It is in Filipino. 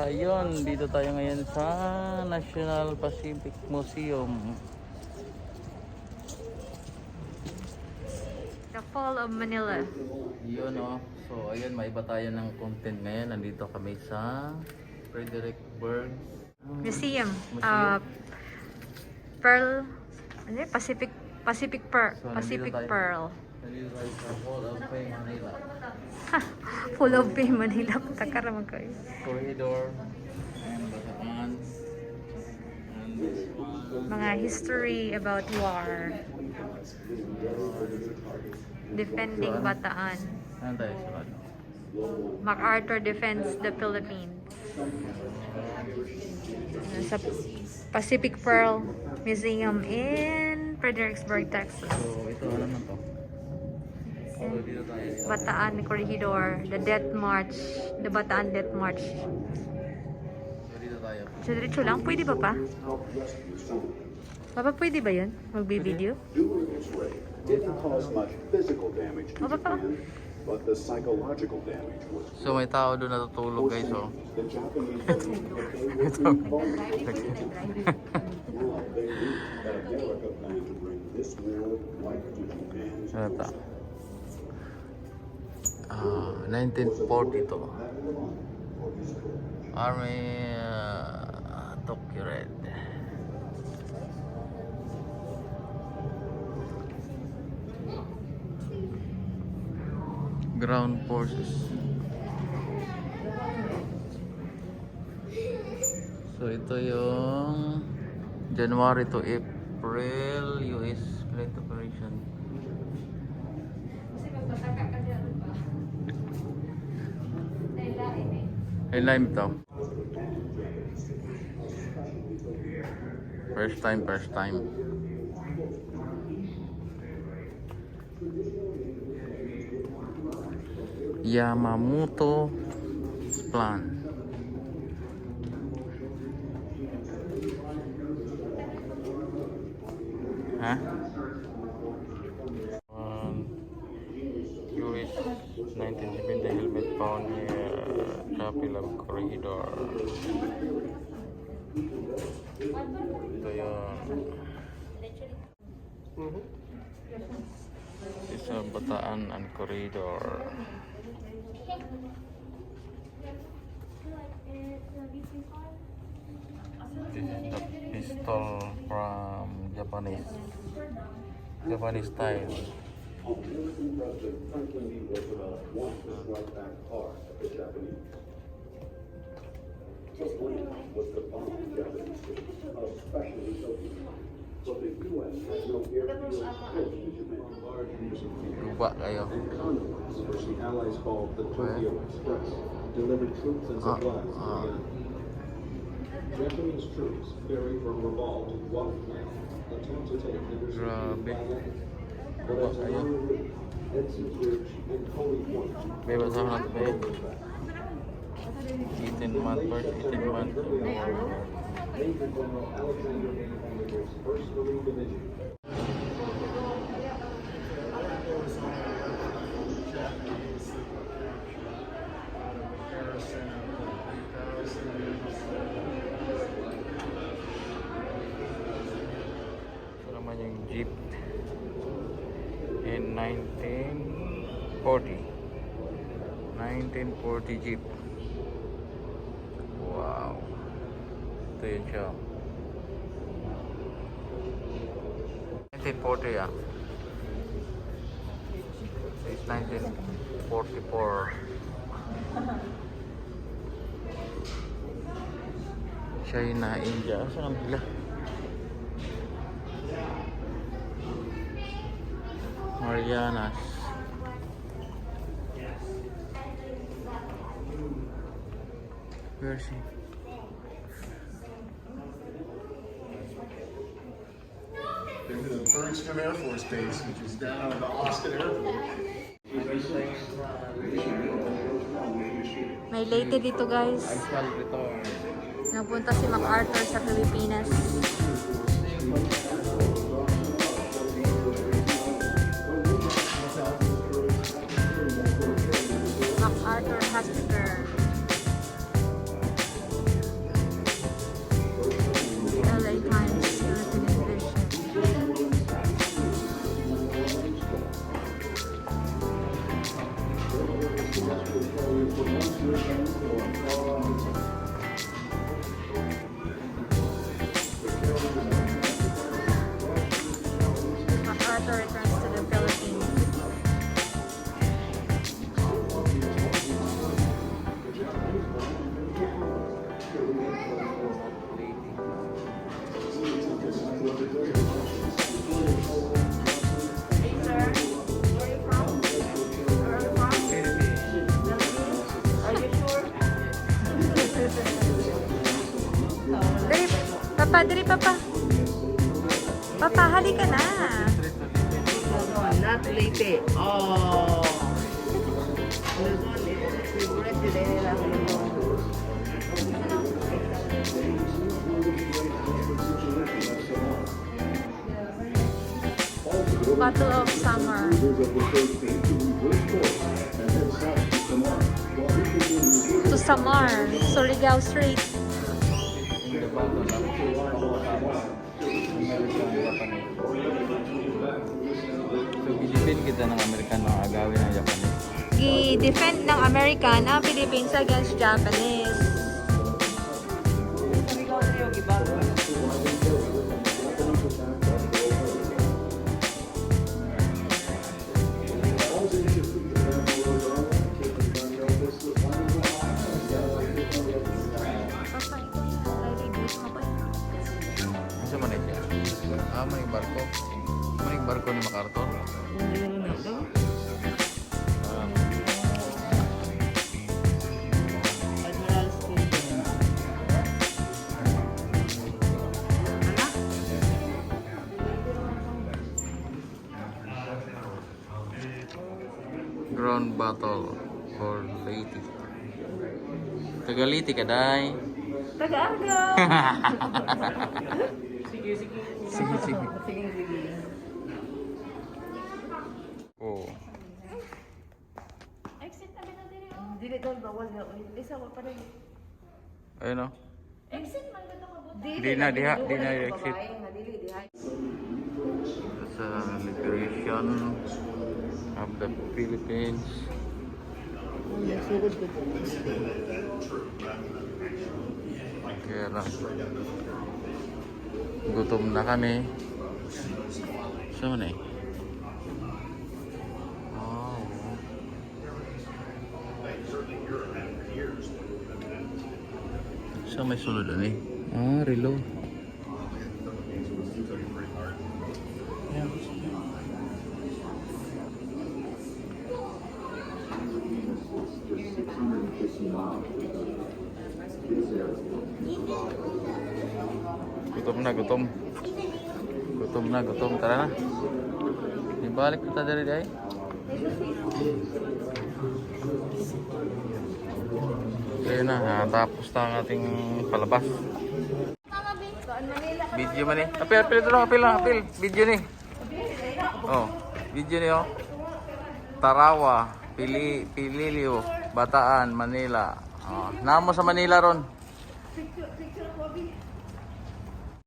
Yun, dito tayo ngayon sa National Pacific Museum. The Fall of Manila. Yun oh. So ayun, may iba tayo ng content ngayon. Nandito kami sa Fredericksburg Museum. Museum. Pearl. Ano yun? Pacific Pearl. So, Pacific nandito tayo. Pearl. Nandito tayo sa Hall of Fame Manila. Full of Fame Manila. Takaraman ko yun. Corridor. And Bataan. And this one. Mga history about war. Defending Bataan. Ano tayo sulat? MacArthur defends the Philippines. Sa Pacific Pearl Museum in Fredericksburg, Texas. So ito ano na to? So dito tayo. Bataan Corridor, the Death March, the Bataan Death March. So dito tayo. So diretso lang, pwede ba pa? Papa, pwede ba yun? Magbi-video? Didn't cause much physical damage to Papa. Japan, but the psychological damage was So may tao doon natutulog guys oh. the Japanese became vulnerable. Now they knew that America planned to bring this war right to Japan's Ano ta? 1942. Army Tokyo Red. Ground forces. So ito yung January to April US flight operation. Headline to. First time. Yamamoto plan. Huh? US 1970 helmet found near Chapel Corridor. Ito yun. Isa Bataan and Corridor. This is the pistol from Japanese style. American President Franklin D. Roosevelt wanted to strike back hard at the Japanese. The plan was to bomb Japanese cities, especially Tokyo. But the U.S. had no airfield close to Japan. Lupa kayo. And convoys, which the Allies called the Tokyo Express, delivered troops and supplies to the enemy. Japanese troops ferried from Rabaul to Guadalcanal attempt to take Henderson Grabe. but as a minor route, Hudson Bridge and Holy Point. May basahan natin ba yun? 18 month first, 18 month. Major General Alexander Hamilton's First Marine Division. Ito naman yung jeep in 1940 jeep. Wow, ito yun siya 1940 ah. It's 1944. China, India. Saan ang bila? Marianas. Where is he? Been to the Fredericksburg Air Force Base, which is down at the Austin Airport. May late dito guys. Actual return. Napunta si MacArthur sa Pilipinas. MacArthur Hospital. Papa, dali papa. Papa, halika na. Not late. Oh. Luzon is favorite today. Bottle of summer. To Samar, Surigao Street. So, gilipin kita ng American mga agawin ng Japanese. I-defend ng American ang Philippines against Japanese. Papa, ito na. Nalibos mo ba? Ano sa Manila? May barko. May barko ni MacArthur. Ground battle for Leyte. Tagaliti ka, day. Taga-aga! Sige. Oh. Exit na natin yun. Dili daw bawal na. Isa ko pa rin. Ayun o. Exit man ba ito kabuti? Di na exit. Dili. Sa liberation of the Philippines. Sugod ko po. Kaya lang. Gutom na kami. Saan na eh? Oh. Saan may sulod na eh? Reload. Gutom. Tara na. Ibalik kita dari day. Kaya na, tapos na ang ating palabas. Video man eh. Apil ito lang, apil. Video ni. Oh, video ni oh. Tarawa, Pililio, Bataan, Manila. Namo sa Manila ron.